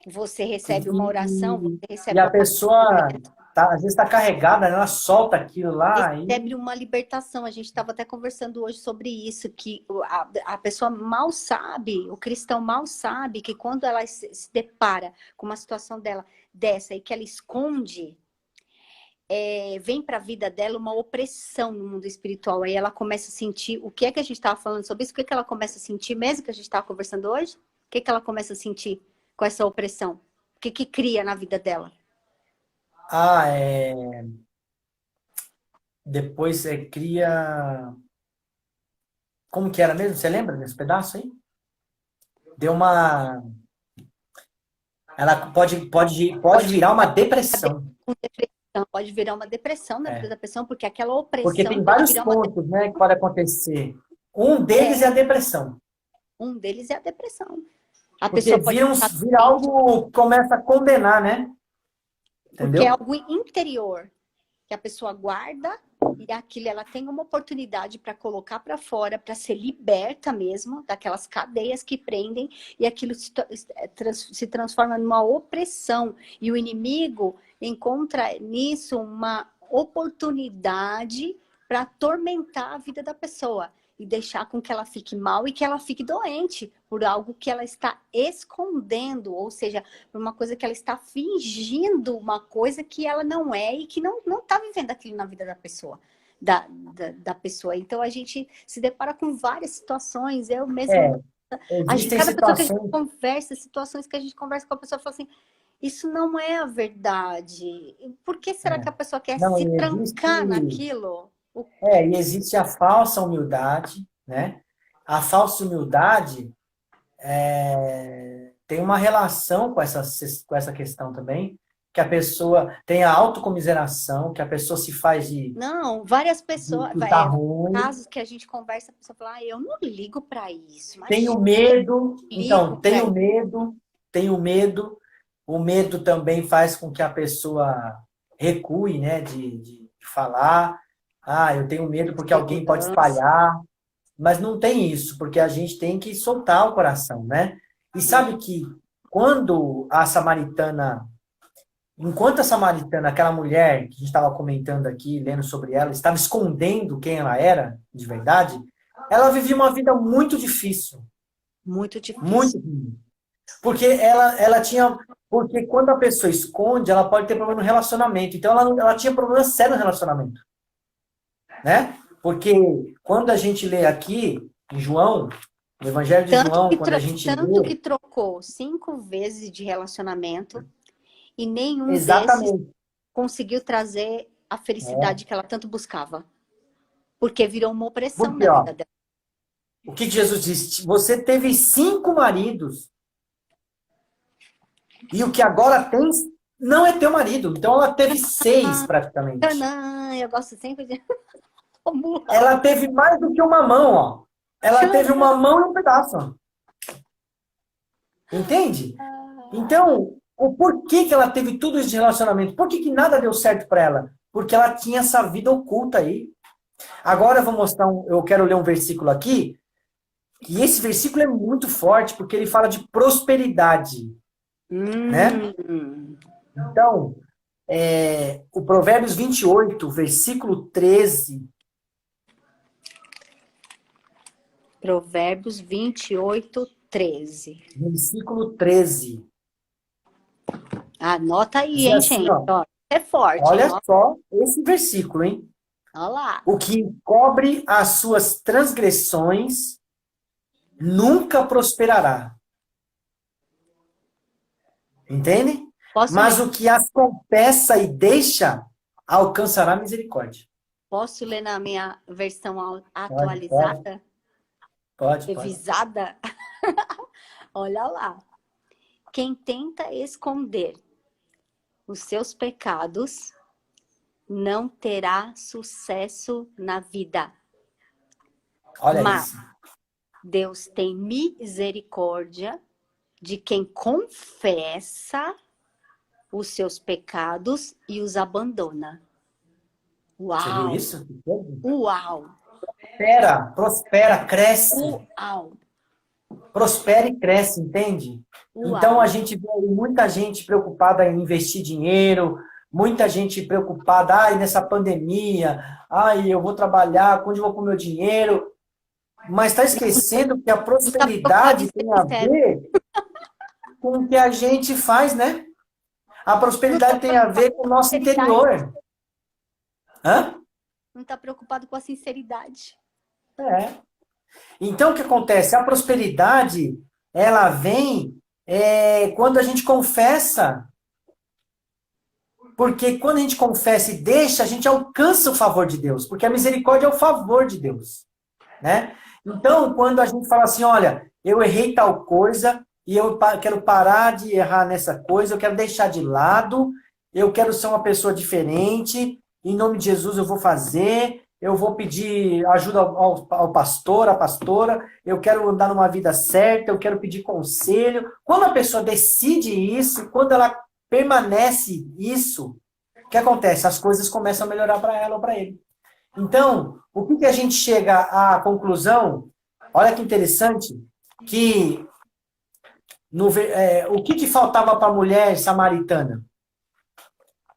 Você recebe uma oração, você E recebe um a pessoa, aconselhamento, tá, às vezes está carregada, né? Ela solta aquilo lá recebe e uma libertação. A gente estava até conversando hoje sobre isso, que a pessoa mal sabe, o cristão mal sabe que quando ela se depara com uma situação dessa e que ela esconde, vem para a vida dela uma opressão no mundo espiritual. Aí ela começa a sentir, o que é que a gente estava falando sobre isso? O que é que ela começa a sentir mesmo que a gente estava conversando hoje? O que é que ela começa a sentir com essa opressão? O que que cria na vida dela? é, depois cria. Como que era mesmo? Você lembra desse pedaço aí? Deu uma. Ela pode virar uma depressão. Com depressão, pode virar uma depressão na vida É. da pessoa, porque aquela Porque opressão tem pode vários virar uma pontos, né, que pode acontecer. Um deles é a é, depressão. um deles é a depressão. A Porque pessoa pode ficar vira doente, algo que começa a condenar, né? porque é Entendeu? algo interior que a pessoa guarda e aquilo ela tem uma oportunidade para colocar para fora, para ser liberta mesmo daquelas cadeias que prendem e aquilo se transforma numa opressão e o inimigo encontra nisso uma oportunidade para atormentar a vida da pessoa e deixar com que ela fique mal e que ela fique doente por algo que ela está escondendo, ou seja, por uma coisa que ela está fingindo uma coisa que ela não é e que não está vivendo aquilo na vida da pessoa. Da pessoa. Então a gente se depara com várias situações. Eu mesmo, É, existem cada pessoa que a gente situações. conversa, situações que a gente conversa com a pessoa, fala assim: isso não é a verdade. Por que será que É, a pessoa quer não, se e trancar existe, naquilo? e existe a falsa humildade, né? A falsa humildade tem uma relação com essa questão também, que a pessoa tem a autocomiseração, que a pessoa se faz Não, várias de pessoas, que tá ruim, casos que a gente conversa, a pessoa fala: eu não ligo para isso, tem o imagina, medo, ligo então, para isso. tem o medo também faz com que a pessoa recue, né, de falar, eu tenho medo porque alguém pode Segurança. espalhar, mas não tem isso, porque a gente tem que soltar o coração, né? E sabe que quando a samaritana, enquanto a samaritana, aquela mulher que a gente estava comentando aqui, lendo sobre ela, estava escondendo quem ela era, de verdade, ela vivia uma vida muito difícil, Muito difícil. muito ruim. Porque ela tinha. Porque quando a pessoa esconde, ela pode ter problema no relacionamento. Então ela tinha problema sério no relacionamento. Né? Porque quando a gente lê aqui, em João, no Evangelho de João, quando a gente tanto que lê. trocou 5 vezes de relacionamento e nenhum desses Exatamente. conseguiu trazer a felicidade que ela tanto buscava. Porque virou uma opressão Porque, na ó, vida dela. o que Jesus disse? Você teve 5 maridos. E o que agora tem não é teu marido. Então ela teve 6 praticamente. Não, eu gosto sempre de... Ela teve mais do que uma mão, ó. Ela teve uma mão e um pedaço. Ó. Entende? Então, o porquê que ela teve tudo isso de relacionamento? Por que nada deu certo para ela? Porque ela tinha essa vida oculta aí. Agora eu vou mostrar eu quero ler um versículo aqui, e esse versículo é muito forte, porque ele fala de prosperidade. Né? Então, o Provérbios 28, versículo 13. Provérbios 28, 13. Versículo 13. Anota aí, Diz hein, assim, gente? ó, Ó, é forte, olha hein? só esse versículo, hein? Olha lá. O que encobre as suas transgressões nunca prosperará. Entende? Posso Mas ler? o que as confessa e deixa, alcançará misericórdia. Posso ler na minha versão Pode. atualizada? Pode. Revisada? Olha lá. Quem tenta esconder os seus pecados não terá sucesso na vida. Olha Mas isso. Deus tem misericórdia de quem confessa os seus pecados e os abandona. Uau! Você viu isso? Uau! Prospera, cresce. Uau! Prospera e cresce, entende? Uau. Então a gente vê muita gente preocupada em investir dinheiro, muita gente preocupada, nessa pandemia, eu vou trabalhar, onde eu vou pôr meu dinheiro? Mas está esquecendo que a prosperidade tem a ver com o que a gente faz, né? A prosperidade tem a ver com o nosso interior. Hã? Não está preocupado com a sinceridade. Então, o que acontece? A prosperidade, ela vem quando a gente confessa. Porque quando a gente confessa e deixa, a gente alcança o favor de Deus. Porque a misericórdia é o favor de Deus. Né? Então, quando a gente fala assim, olha, eu errei tal coisa e eu quero parar de errar nessa coisa, eu quero deixar de lado, eu quero ser uma pessoa diferente, em nome de Jesus eu vou fazer, eu vou pedir ajuda ao pastor, à pastora, eu quero andar numa vida certa, eu quero pedir conselho. Quando a pessoa decide isso, quando ela permanece isso, o que acontece? As coisas começam a melhorar para ela ou para ele. Então, o que a gente chega à conclusão? Olha que interessante, que o que faltava para a mulher samaritana?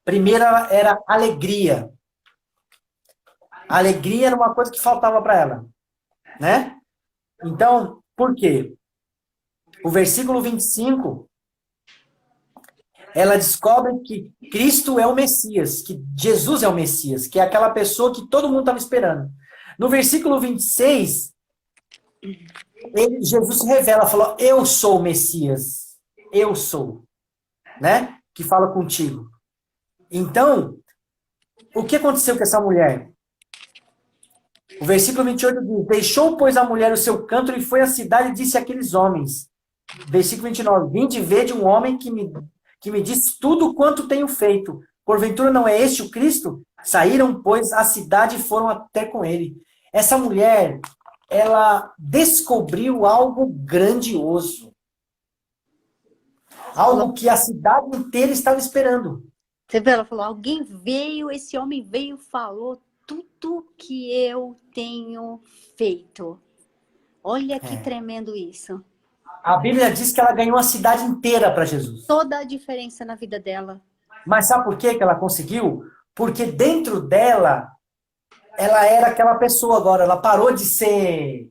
Primeiro era alegria. A alegria era uma coisa que faltava para ela. Né? Então, por quê? O versículo 25, ela descobre que Cristo é o Messias, que Jesus é o Messias, que é aquela pessoa que todo mundo estava esperando. No versículo 26, Jesus se revela, falou, eu sou o Messias, eu sou, né? Que fala contigo. Então, o que aconteceu com essa mulher? O versículo 28 diz, deixou, pois, a mulher o seu canto e foi à cidade e disse àqueles homens. Versículo 29, vinde ver de um homem que me disse tudo quanto tenho feito. Porventura não é este o Cristo? Saíram, pois, à cidade e foram até com ele. Essa mulher, ela descobriu algo grandioso. Algo que a cidade inteira estava esperando. Você vê, ela falou, alguém veio, esse homem veio, falou tudo que eu tenho feito. Olha que tremendo isso. A Bíblia diz que ela ganhou a cidade inteira para Jesus. Toda a diferença na vida dela. Mas sabe por que ela conseguiu? Porque dentro dela, ela era aquela pessoa agora. Ela parou de ser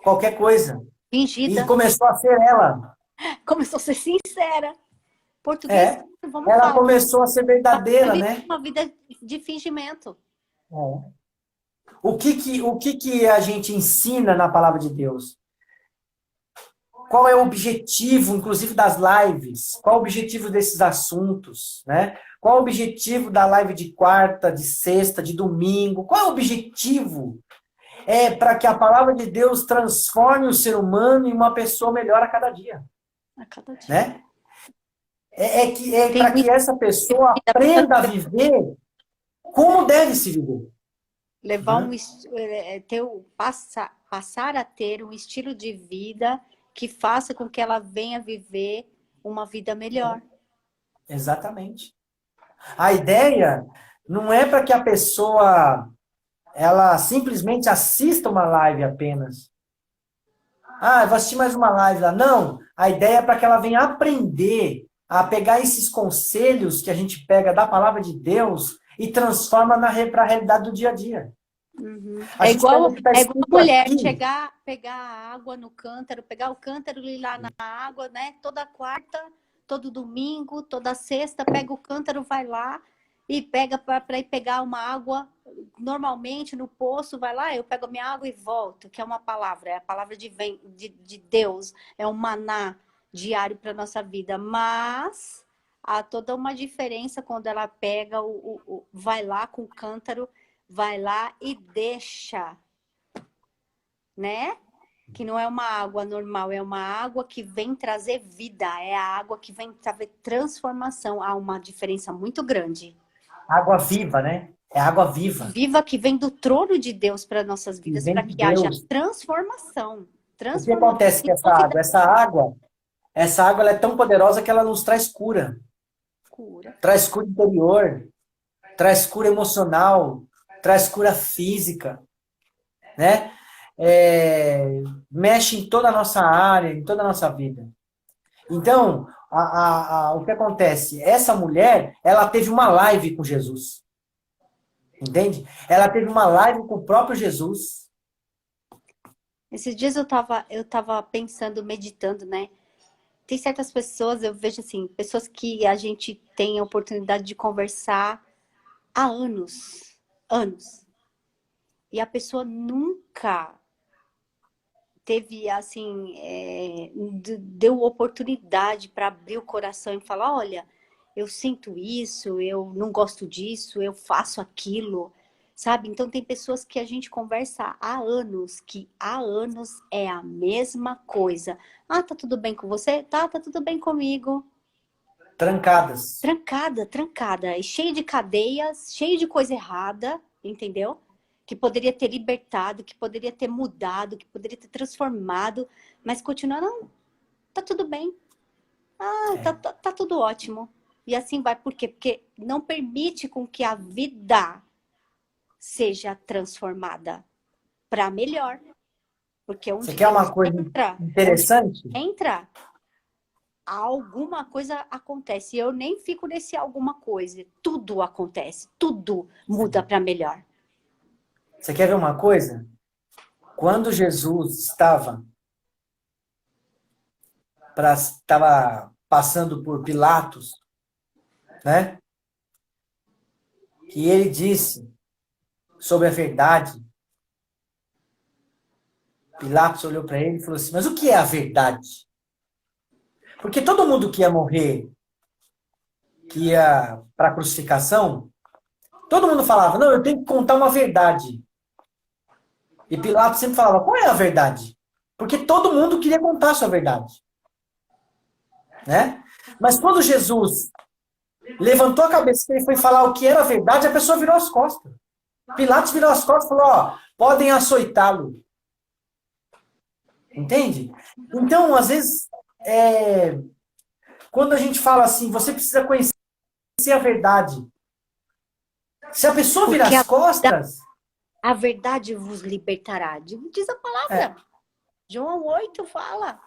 qualquer coisa. Fingida. E começou a ser ela. Começou a ser sincera. Português, É. vamos Ela falar. começou a ser verdadeira, né? Uma vida de fingimento. É. O que que a gente ensina na palavra de Deus? Qual é o objetivo, inclusive, das lives? Qual é o objetivo desses assuntos, né? Qual é o objetivo da live de quarta, de sexta, de domingo? Qual é o objetivo? É para que a palavra de Deus transforme o ser humano em uma pessoa melhor a cada dia, A cada dia. né? É Tem para que muita essa pessoa aprenda a viver como deve se viver. levar Né? passar a ter um estilo de vida que faça com que ela venha viver uma vida melhor. Exatamente. A ideia não é para que a pessoa ela simplesmente assista uma live apenas. Ah, eu vou assistir mais uma live lá. Não, a ideia é para que ela venha aprender a pegar esses conselhos que a gente pega da palavra de Deus e transforma para a realidade do dia a dia. Uhum. A É gente pega igual, o que está é igual a escrito mulher aqui. chegar, pegar a água no cântaro, pegar o cântaro e ir lá na água, né? Toda quarta, todo domingo, toda sexta, pega o cântaro, vai lá e pega para ir pegar uma água. Normalmente no poço, vai lá, eu pego a minha água e volto, que é uma palavra, é a palavra de Deus, é um maná diário para nossa vida. Mas há toda uma diferença quando ela pega, vai lá com o cântaro, vai lá e deixa, né? Que não é uma água normal, é uma água que vem trazer vida, é a água que vem trazer transformação. Há uma diferença muito grande. Água viva, né? É água viva. Viva que vem do trono de Deus para nossas Que vidas, vem para de que haja Deus. transformação. O que Transformação. acontece com essa Não vida água? Essa água ela é tão poderosa que ela nos traz cura. cura. Traz cura interior, traz cura emocional, traz cura física, né? Mexe em toda a nossa área, em toda a nossa vida. Então, o que acontece? Essa mulher, ela teve uma live com Jesus. Entende? Ela teve uma live com o próprio Jesus. Esses dias eu tava pensando, meditando, né? Tem certas pessoas, eu vejo assim, pessoas que a gente tem a oportunidade de conversar há anos, anos. E a pessoa nunca teve, assim, deu oportunidade para abrir o coração e falar, olha, eu sinto isso, eu não gosto disso, eu faço aquilo, sabe? Então tem pessoas que a gente conversa há anos, que há anos é a mesma coisa. Ah, tá tudo bem com você? Tá tudo bem comigo. Trancadas. Trancada, e cheia de cadeias, cheia de coisa errada, entendeu? Que poderia ter libertado, que poderia ter mudado, que poderia ter transformado, mas continua, não, tá tudo bem. Ah, tá tudo ótimo. E assim vai, por quê? Porque não permite com que a vida seja transformada para melhor. Porque Você onde quer Deus uma coisa entra, interessante? alguma coisa acontece. Eu nem fico nesse alguma coisa. Tudo acontece, tudo muda para melhor. Você quer ver uma coisa? Quando Jesus estava passando por Pilatos, né? E ele disse sobre a verdade. Pilatos olhou para ele e falou assim: mas o que é a verdade? Porque todo mundo que ia morrer, que ia para a crucificação, todo mundo falava: não, eu tenho que contar uma verdade. E Pilatos sempre falava: qual é a verdade? Porque todo mundo queria contar a sua verdade. Né? Mas quando Jesus levantou a cabeça e foi falar o que era a verdade, a pessoa virou as costas. Pilatos virou as costas e falou: ó, podem açoitá-lo. Entende? Então, às vezes, quando a gente fala assim, você precisa conhecer a verdade. Se a pessoa virar Porque as costas. a verdade vos libertará. Diz a palavra. João 8 fala.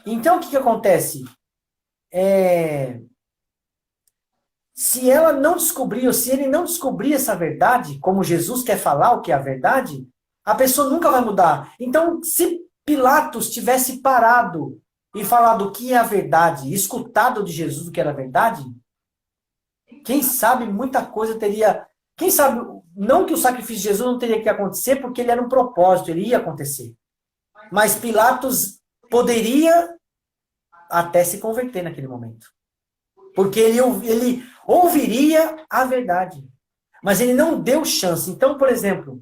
Então, o que acontece? Se ela não descobrir, ou se ele não descobrir essa verdade, como Jesus quer falar o que é a verdade, a pessoa nunca vai mudar. Então, se Pilatos tivesse parado e falado o que é a verdade, escutado de Jesus o que era a verdade, quem sabe muita coisa teria... Quem sabe, não que o sacrifício de Jesus não teria que acontecer, porque ele era um propósito, ele ia acontecer. Mas Pilatos poderia até se converter naquele momento. Porque ele ouviria a verdade. Mas ele não deu chance. Então, por exemplo,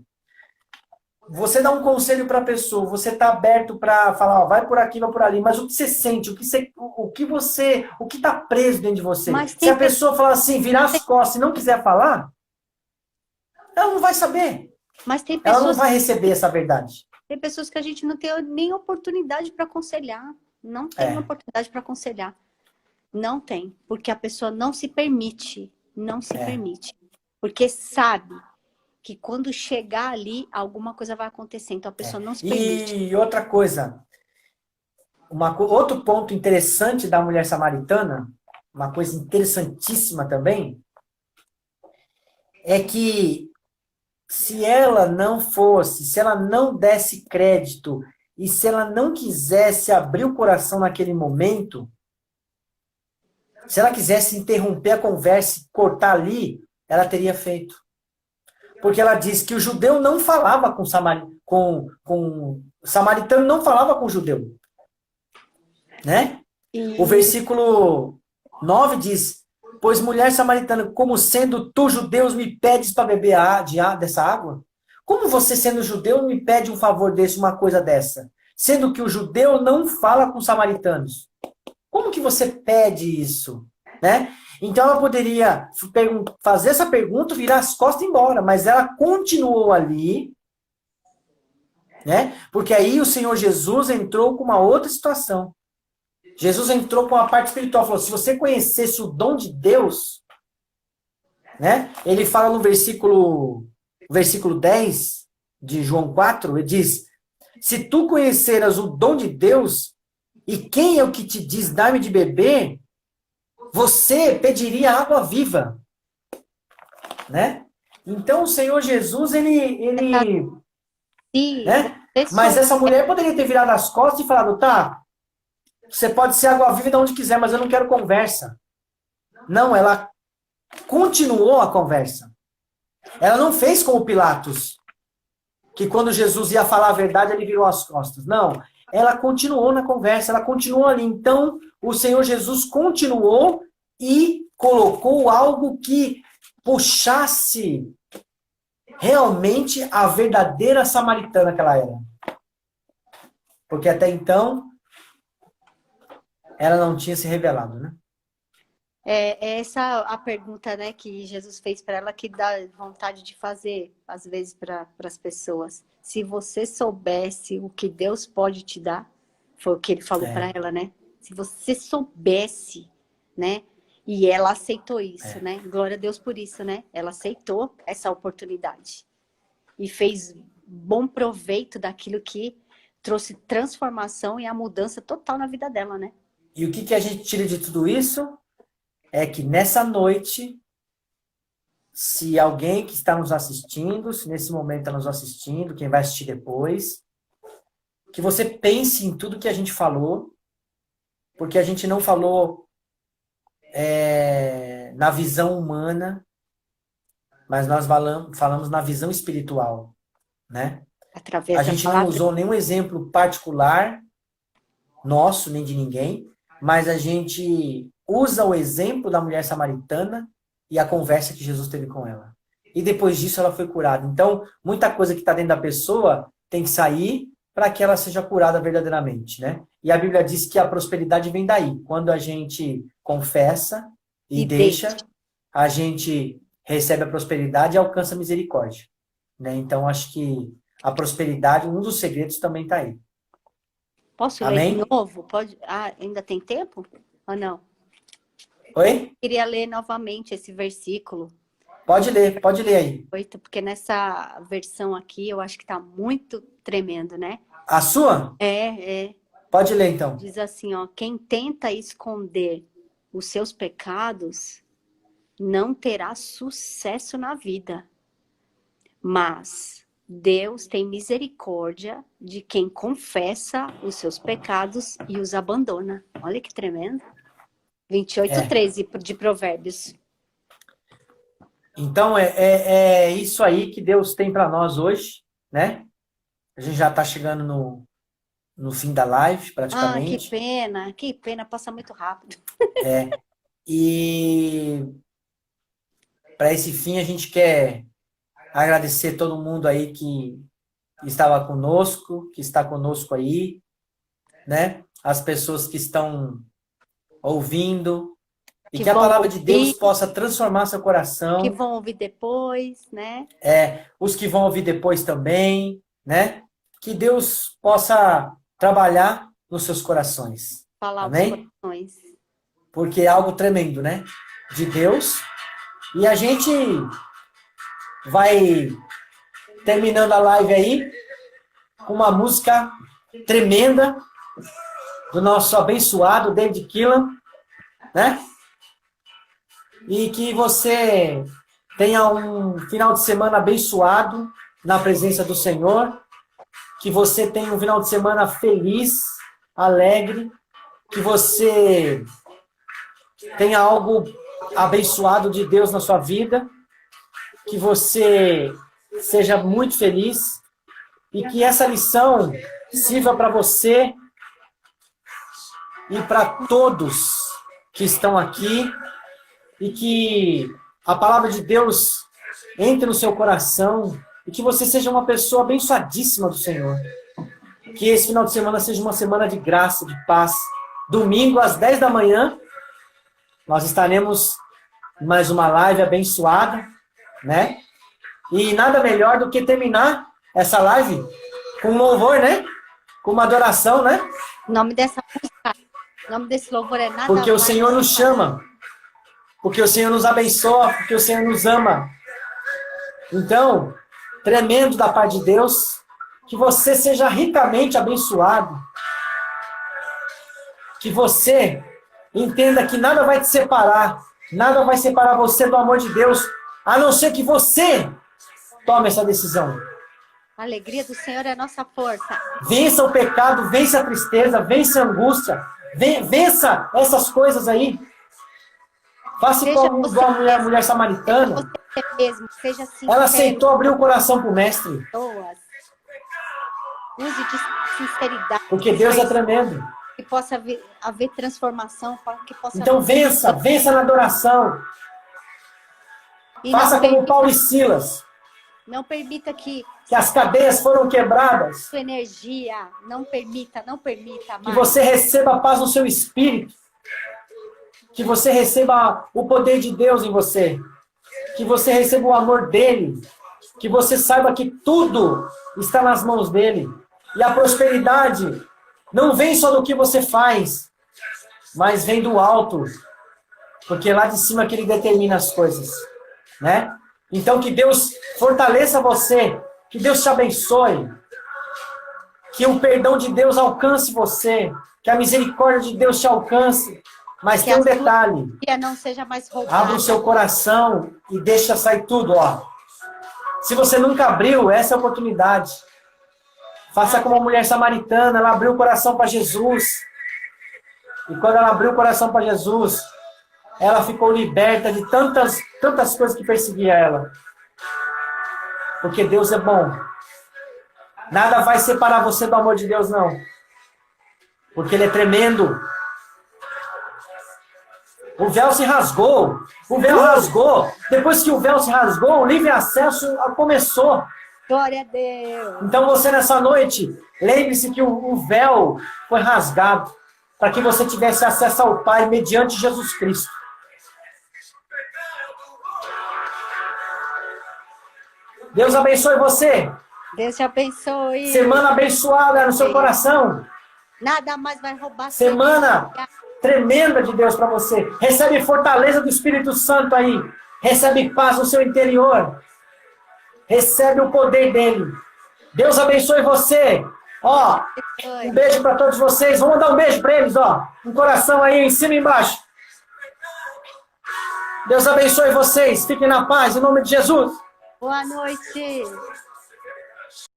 você dá um conselho para a pessoa, você está aberto para falar, ó, vai por aqui, vai por ali, mas o que você sente, o que está preso dentro de você? Mas Se tem, a pessoa falar assim, virar as costas e não quiser falar, ela não vai saber. mas Ela não vai receber essa verdade. tem pessoas que a gente não tem nem oportunidade para aconselhar. Não tem É, oportunidade para aconselhar. Não tem. Porque a pessoa não se permite. Não se é. permite. Porque sabe que quando chegar ali, alguma coisa vai acontecer. Então a pessoa não se permite. E outra coisa, outro ponto interessante da mulher samaritana, uma coisa interessantíssima também, é que se ela não fosse, se ela não desse crédito e se ela não quisesse abrir o coração naquele momento, se ela quisesse interromper a conversa e cortar ali, ela teria feito. Porque ela diz que o judeu não falava com o samaritano não falava com o judeu. Né? O versículo 9 diz, pois mulher samaritana, como sendo tu judeus me pedes para beber dessa água? Como você sendo judeu me pede um favor desse, uma coisa dessa? Sendo que o judeu não fala com os samaritanos. Como que você pede isso? Né? Então ela poderia fazer essa pergunta, virar as costas e ir embora, mas ela continuou ali, né? Porque aí o Senhor Jesus entrou com uma outra situação. Jesus entrou com a parte espiritual, falou, se você conhecesse o dom de Deus, né? Ele fala no versículo 10 de João 4, ele diz, se tu conheceras o dom de Deus, e quem é o que te diz, dá-me de beber, você pediria água viva, né? Então o Senhor Jesus, né? Mas essa mulher poderia ter virado as costas e falado, tá, você pode ser água viva de onde quiser, mas eu não quero conversa. Não, ela continuou a conversa. Ela não fez como Pilatos, que quando Jesus ia falar a verdade, ele virou as costas. Não, ela continuou na conversa, ela continuou ali. Então, o Senhor Jesus continuou e colocou algo que puxasse realmente a verdadeira samaritana que ela era. Porque até então, ela não tinha se revelado, né? É essa a pergunta, né, que Jesus fez para ela, que dá vontade de fazer, às vezes, para as pessoas. Se você soubesse o que Deus pode te dar, foi o que ele falou para ela, né? Se você soubesse, né? E ela aceitou isso, né? Glória a Deus por isso, né? Ela aceitou essa oportunidade. E fez bom proveito daquilo que trouxe transformação e a mudança total na vida dela, né? E o que a gente tira de tudo isso? É que nessa noite, se alguém que está nos assistindo, se nesse momento está nos assistindo, quem vai assistir depois, que você pense em tudo que a gente falou, porque a gente não falou na visão humana, mas nós falamos na visão espiritual, né? Através a gente não usou nenhum exemplo particular nosso, nem de ninguém, mas a gente usa o exemplo da mulher samaritana e a conversa que Jesus teve com ela. E depois disso ela foi curada. Então, muita coisa que está dentro da pessoa tem que sair para que ela seja curada verdadeiramente, né? E a Bíblia diz que a prosperidade vem daí. Quando a gente confessa e deixa, a gente recebe a prosperidade e alcança a misericórdia, né? Então, acho que a prosperidade, um dos segredos também está aí. Posso Amém? ler de novo? Pode? Ah, ainda tem tempo? Ou não? Oi? Eu queria ler novamente esse versículo. Pode ler aí. 8, porque nessa versão aqui eu acho que tá muito tremendo, né? A sua? É. Pode ler então. Diz assim, ó, quem tenta esconder os seus pecados não terá sucesso na vida, mas Deus tem misericórdia de quem confessa os seus pecados e os abandona. Olha que tremendo. 28:13 de Provérbios. Então, é isso aí que Deus tem para nós hoje, né? A gente já está chegando no fim da live, praticamente. Que pena, passa muito rápido. E para esse fim a gente quer agradecer todo mundo aí que estava conosco, que está conosco aí, né? As pessoas que estão ouvindo, e que a palavra de Deus possa transformar seu coração. Que vão ouvir depois, né? Os que vão ouvir depois também, né? Que Deus possa trabalhar nos seus corações. Falar amém? Os corações. Porque é algo tremendo, né? De Deus. E a gente vai terminando a live aí com uma música tremenda do nosso abençoado David Keelan, né? E que você tenha um final de semana abençoado na presença do Senhor, que você tenha um final de semana feliz, alegre, que você tenha algo abençoado de Deus na sua vida, que você seja muito feliz e que essa lição sirva para você e para todos que estão aqui, e que a palavra de Deus entre no seu coração e que você seja uma pessoa abençoadíssima do Senhor. Que esse final de semana seja uma semana de graça, de paz. Domingo, às 10 da manhã, nós estaremos em mais uma live abençoada, né? E nada melhor do que terminar essa live com um louvor, né? Com uma adoração, né? O nome dessa música, o nome desse louvor é Nada Porque o Mais Senhor nos chama. Porque o Senhor nos abençoa, porque o Senhor nos ama. Então, tremendo da parte de Deus, que você seja ricamente abençoado. Que você entenda que nada vai te separar, nada vai separar você do amor de Deus, a não ser que você tome essa decisão. A alegria do Senhor é a nossa força. Vença o pecado, vença a tristeza, vença a angústia, vença essas coisas aí. Faça como a mulher samaritana. Você mesmo, seja sincero. Ela aceitou abrir o coração para o mestre. Use de sinceridade. Porque Deus é tremendo. Que possa haver transformação. Que possa então vença na adoração. Faça como Paulo e Silas. Não permita que as cadeias foram quebradas. Sua energia, não permita mais. Que você receba a paz no seu espírito. Que você receba o poder de Deus em você. Que você receba o amor dele. Que você saiba que tudo está nas mãos dele. E a prosperidade não vem só do que você faz, mas vem do alto. Porque é lá de cima que ele determina as coisas, né? Então que Deus fortaleça você. Que Deus te abençoe. Que o perdão de Deus alcance você. Que a misericórdia de Deus te alcance. Mas tem um detalhe. Que não seja mais roubada. Abra o seu coração e deixa sair tudo, ó. Se você nunca abriu, essa é a oportunidade. Faça como a mulher samaritana, ela abriu o coração para Jesus. E quando ela abriu o coração para Jesus, ela ficou liberta de tantas coisas que perseguiam ela. Porque Deus é bom. Nada vai separar você do amor de Deus, não. Porque Ele é tremendo. O véu se rasgou. O véu rasgou. Depois que o véu se rasgou, o livre acesso começou. Glória a Deus. Então você nessa noite, lembre-se que o véu foi rasgado para que você tivesse acesso ao Pai mediante Jesus Cristo. Deus abençoe você. Deus te abençoe. Semana abençoada no seu coração. Nada mais vai roubar. Semana tremenda de Deus para você. Recebe fortaleza do Espírito Santo aí. Recebe paz no seu interior. Recebe o poder dele. Deus abençoe você. Ó, um beijo para todos vocês. Vamos dar um beijo para eles, ó. Um coração aí, em cima e embaixo. Deus abençoe vocês. Fiquem na paz, em nome de Jesus. Boa noite.